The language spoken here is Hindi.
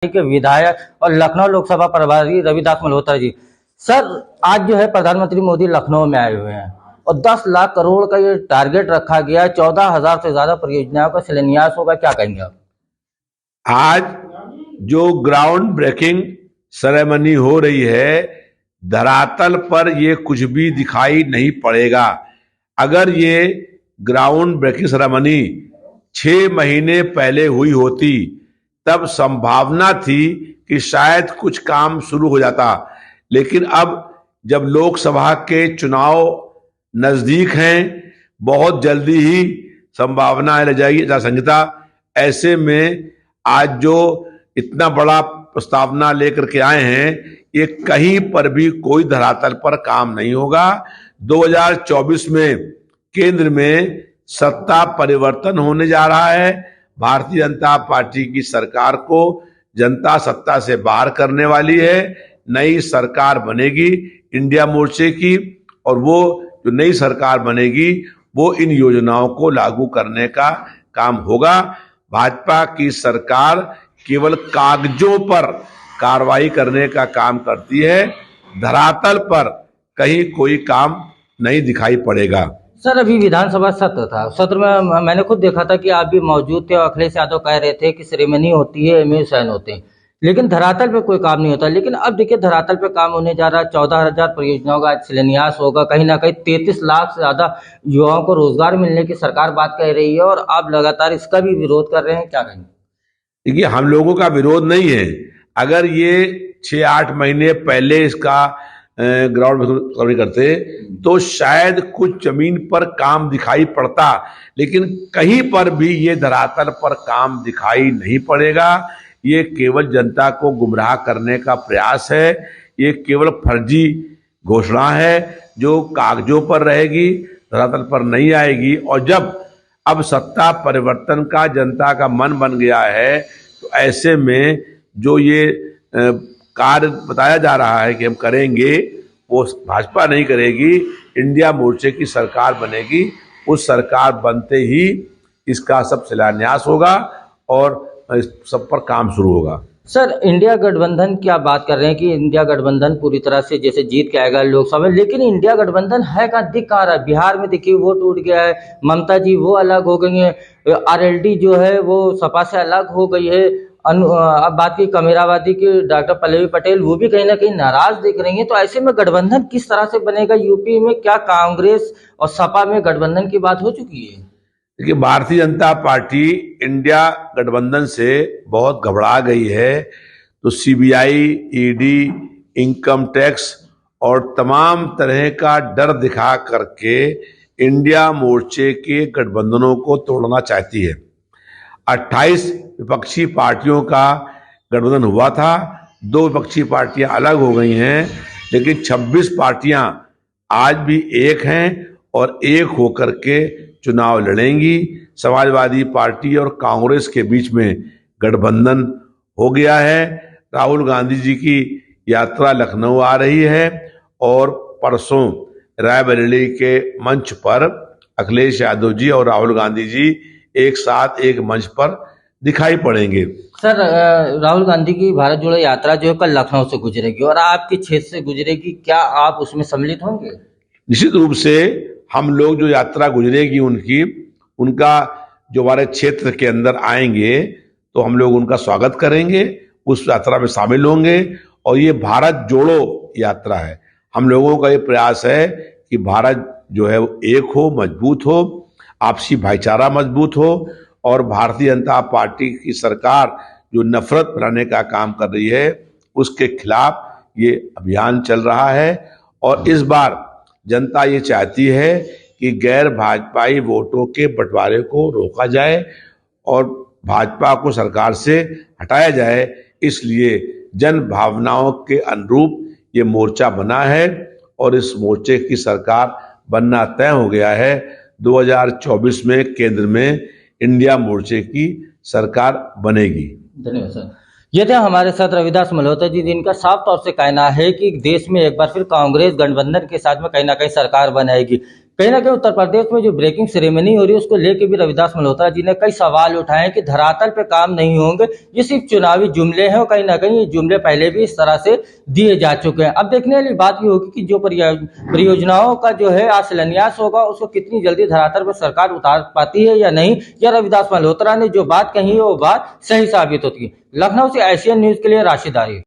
के विधायक और लखनऊ लोकसभा प्रभारी रविदास मल्होत्रा जी। सर, आज जो है प्रधानमंत्री मोदी लखनऊ में आए हुए हैं और 10 लाख करोड़ का ये टारगेट रखा गया है। 14,000 से ज्यादा परियोजनाओं का शिलान्यास होगा, क्या कहेंगे आप? आज जो ग्राउंड ब्रेकिंग सेरेमनी हो रही है, धरातल पर ये कुछ भी दिखाई नहीं पड़ेगा। अगर ये ग्राउंड ब्रेकिंग सेरेमनी 6 महीने पहले हुई होती तब संभावना थी कि शायद कुछ काम शुरू हो जाता, लेकिन अब जब लोकसभा के चुनाव नजदीक हैं, बहुत जल्दी ही संभावना है जाएगी आचार संहिता, ऐसे में आज जो इतना बड़ा प्रस्तावना लेकर के आए हैं, ये कहीं पर भी कोई धरातल पर काम नहीं होगा। 2024 में केंद्र में सत्ता परिवर्तन होने जा रहा है। भारतीय जनता पार्टी की सरकार को जनता सत्ता से बाहर करने वाली है। नई सरकार बनेगी इंडिया मोर्चे की, और वो जो नई सरकार बनेगी वो इन योजनाओं को लागू करने का काम होगा। भाजपा की सरकार केवल कागजों पर कार्रवाई करने का काम करती है, धरातल पर कहीं कोई काम नहीं दिखाई पड़ेगा। सर, अभी विधानसभा सत्र था, सत्र में मैंने खुद देखा था कि आप भी मौजूद थे और अखिलेश यादव कह रहे थे कि सेरेमनी होती है, एमए साइन होते हैं, लेकिन धरातल पे कोई काम नहीं होता। लेकिन अब देखिए धरातल पे काम होने जा रहा है। 14,000 परियोजनाओं का शिलान्यास होगा। कहीं ना कहीं 33 लाख से ज्यादा युवाओं को रोजगार मिलने की सरकार बात कह रही है और आप लगातार इसका भी विरोध कर रहे हैं, क्या कहेंगे? देखिए, हम लोगों का विरोध नहीं है। अगर ये 6-8 महीने पहले इसका ग्राउंड कवरेज करते तो शायद कुछ जमीन पर काम दिखाई पड़ता, लेकिन कहीं पर भी ये धरातल पर काम दिखाई नहीं पड़ेगा। ये केवल जनता को गुमराह करने का प्रयास है। ये केवल फर्जी घोषणा है जो कागजों पर रहेगी, धरातल पर नहीं आएगी। और जब अब सत्ता परिवर्तन का जनता का मन बन गया है, तो ऐसे में जो ये कार्य बताया जा रहा है कि हम करेंगे, वो भाजपा नहीं करेगी, इंडिया मोर्चे की सरकार बनेगी। उस सरकार बनते ही इसका सब शिलान्यास होगा और सब पर काम शुरू होगा। सर, इंडिया गठबंधन की आप बात कर रहे हैं कि इंडिया गठबंधन पूरी तरह से जैसे जीत के आएगा लोकसभा में, लेकिन इंडिया गठबंधन है का दिख आ रहा है। बिहार में देखिए वो टूट गया है, ममता जी वो अलग हो गई हैं, आरएलडी जो है वो सपा से अलग हो गई है। अब बात की कमेरावादी की, डॉक्टर पल्लवी पटेल वो भी कहीं ना कहीं नाराज दिख रही हैं। तो ऐसे में गठबंधन किस तरह से बनेगा यूपी में? क्या कांग्रेस और सपा में गठबंधन की बात हो चुकी है? देखिए, भारतीय जनता पार्टी इंडिया गठबंधन से बहुत घबरा गई है। तो सीबीआई, ईडी, इनकम टैक्स और तमाम तरह का डर दिखा करके इंडिया मोर्चे के गठबंधनों को तोड़ना चाहती है। 28 विपक्षी पार्टियों का गठबंधन हुआ था, 2 विपक्षी पार्टियां अलग हो गई हैं, लेकिन 26 पार्टियां आज भी एक हैं और एक होकर के चुनाव लड़ेंगी। समाजवादी पार्टी और कांग्रेस के बीच में गठबंधन हो गया है। राहुल गांधी जी की यात्रा लखनऊ आ रही है और परसों रायबरेली के मंच पर अखिलेश यादव जी और राहुल गांधी जी एक साथ एक मंच पर दिखाई पड़ेंगे। सर, राहुल गांधी की भारत जोड़ो यात्रा जो है कल लखनऊ से गुजरेगी और आपके क्षेत्र से गुजरेगी, क्या आप उसमें सम्मिलित होंगे? निश्चित रूप से हम लोग जो यात्रा गुजरेगी उनका जो हमारे क्षेत्र के अंदर आएंगे तो हम लोग उनका स्वागत करेंगे, उस यात्रा में शामिल होंगे। और ये भारत जोड़ो यात्रा है। हम लोगों का ये प्रयास है कि भारत जो है वो एक हो, मजबूत हो, आपसी भाईचारा मजबूत हो, और भारतीय जनता पार्टी की सरकार जो नफरत फैलाने का काम कर रही है उसके खिलाफ ये अभियान चल रहा है। और इस बार जनता ये चाहती है कि गैर भाजपाई वोटों के बंटवारे को रोका जाए और भाजपा को सरकार से हटाया जाए। इसलिए जन भावनाओं के अनुरूप ये मोर्चा बना है और इस मोर्चे की सरकार बनना तय हो गया है। 2024 में केंद्र में इंडिया मोर्चे की सरकार बनेगी। धन्यवाद सर। ये थे हमारे साथ रविदास मल्होत्रा जी, जिनका साफ तौर से कहना है कि देश में एक बार फिर कांग्रेस गठबंधन के साथ में कहीं ना कहीं सरकार बनाएगी। कहीं ना कहीं उत्तर प्रदेश में जो ब्रेकिंग सेरेमनी हो रही है उसको लेके भी रविदास मल्होत्रा जी ने कई सवाल उठाए कि धरातल पे काम नहीं होंगे, ये सिर्फ चुनावी जुमले हैं और कहीं ना कहीं ये जुमले पहले भी इस तरह से दिए जा चुके हैं। अब देखने वाली बात ये होगी कि जो परियोजनाओं का जो है आज शिलान्यास होगा उसको कितनी जल्दी धरातल पर सरकार उतार पाती है या नहीं, या रविदास मल्होत्रा ने जो बात कही है वो बात सही साबित होती है। लखनऊ से एशियन न्यूज के लिए राशिद आरिफ।